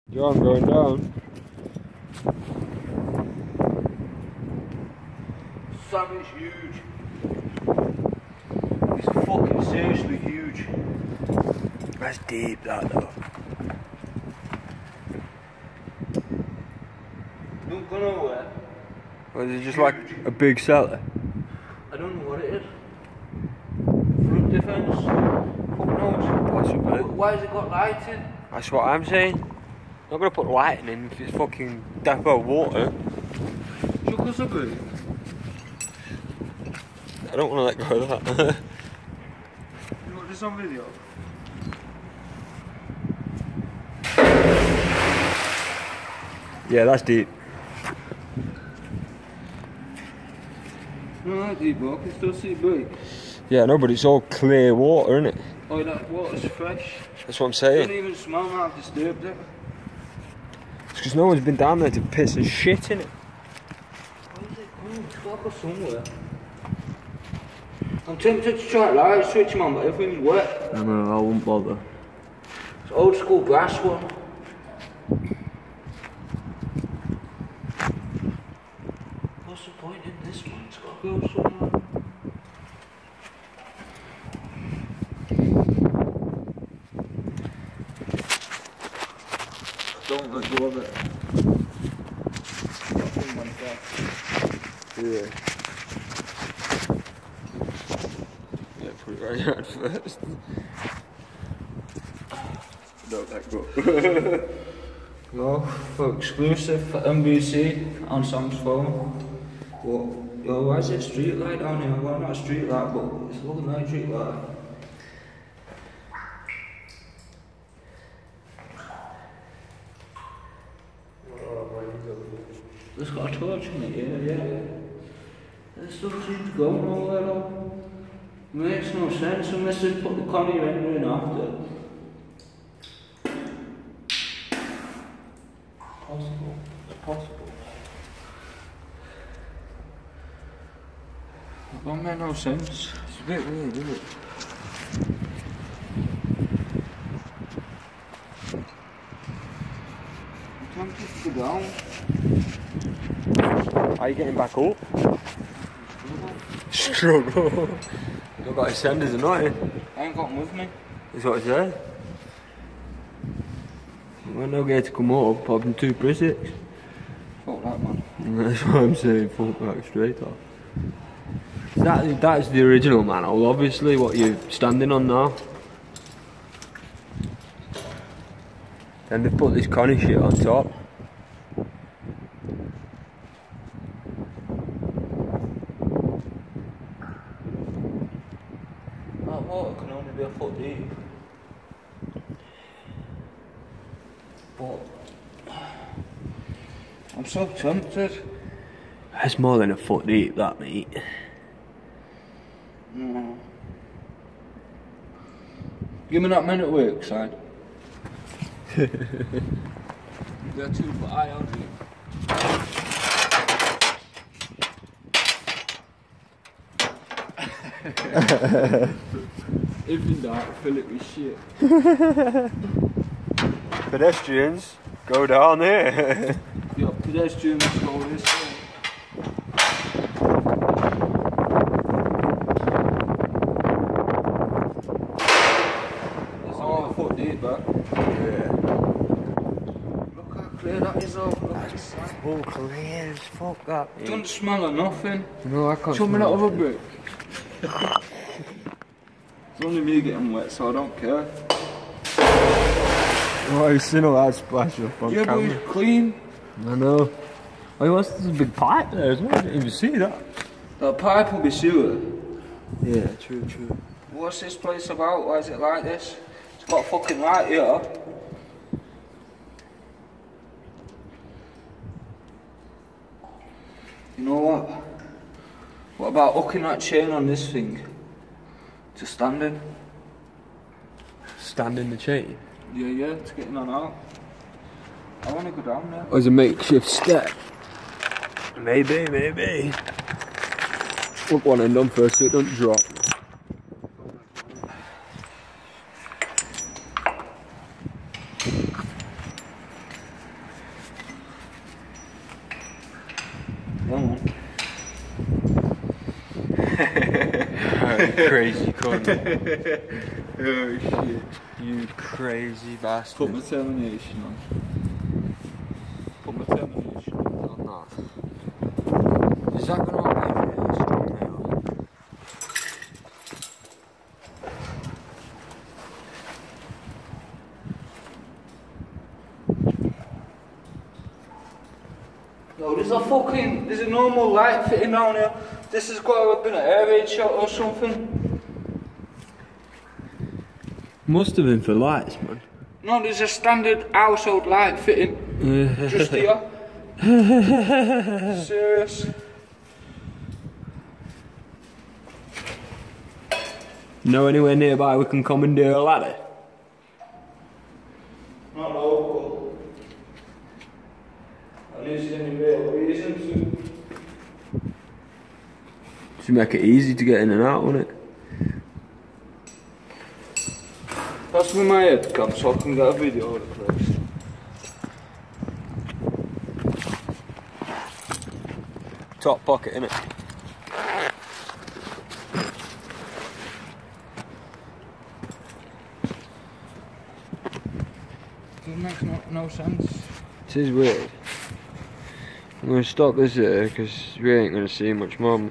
Yo, I'm going down. Sam is huge. It's fucking seriously huge. That's deep, that though. Don't go nowhere. Or is it just like a big cellar? I don't know what it is. Front defence? Fuck knows. Possibly. Why has it got lighting? That's what I'm saying. Not gonna put lighting in if it's fucking depot water. Chuck us a bit. I don't wanna let go of that. You got this on video? Yeah, that's deep. No, that's deep, bro. I can still see big. Yeah, no, but it's all clear water, isn't it? Oh, that water's fresh. That's what I'm It saying. doesn't even smell now, I've disturbed it. It's because no one's been down there to piss and shit in it. Where is it coming? It's got to go somewhere. I'm tempted to try it light, switch them on, but everything's wet. No, I won't bother. It's old school brass one. What's the point in this one? It's got to go somewhere. Don't let go of it. Yeah. Yeah, put it right here at first. Don't let go. Well, for exclusive for MBC on Sam's phone. What? Yo, why is there a street light down here? Well, not a street light, but it's looking like a street light. It's got a torch in it, yeah. This stuff seems to go nowhere though. Makes no sense unless they put the Connie render in after. Possible. It's possible. It don't make no sense. It's a bit weird, isn't it? I'm tempted to go down. Are you getting back up? Struggle. You've got ascenders or not, eh? I ain't got them with me. That's what I said. Well, no get to come up, popping 2 prisons. Fuck that, man. That's what I'm saying, fuck back straight off. That's the original manhole, obviously, what you're standing on now. Then they've put this Connie shit on top. That water can only be a foot deep. But I'm so tempted. That's more than a foot deep, that, mate. No. Give me that minute work side. They're 2 foot high, aren't you? If in doubt, fill it with shit. Pedestrians, go down here. Yo, pedestrians go this way. It's only a foot deep, but Yeah. look how clear that is though. Look at the side. Oh, clear as fuck, that. Don't smell of nothing. No, I can't. Show me that other brick. It's only me getting wet, so I don't care. Oh, you've seen all that splash up on Yeah, but camera. it's clean. I know. Oh, what's this big pipe there as well? I didn't even see that. That pipe will be sewer. Yeah, true, true. What's this place about? Why is it like this? It's got a fucking light here. You know what? What about hooking that chain on this thing? To standing? Stand in the chain. Yeah, it's getting on out. I want to go down there. Or is it a makeshift step? Maybe, maybe. Look one end on first so it don't drop. Crazy cunt. Oh shit. You crazy bastard. Put my termination on. Put my termination on. that. Is that going to happen for this strong now? No, there's a normal light fitting down here. This has got to have been an air raid shot or something. Must have been for lights, man. No, there's a standard household light fitting. Just here. Serious. No anywhere nearby we can commandeer a ladder? Not local. At least any real reason To make it easy to get in and out, wouldn't it? Pass me my headcam so I can get a video of the place. Top pocket, innit? It makes no sense. This is weird. I'm going to stop this here because we ain't going to see much more.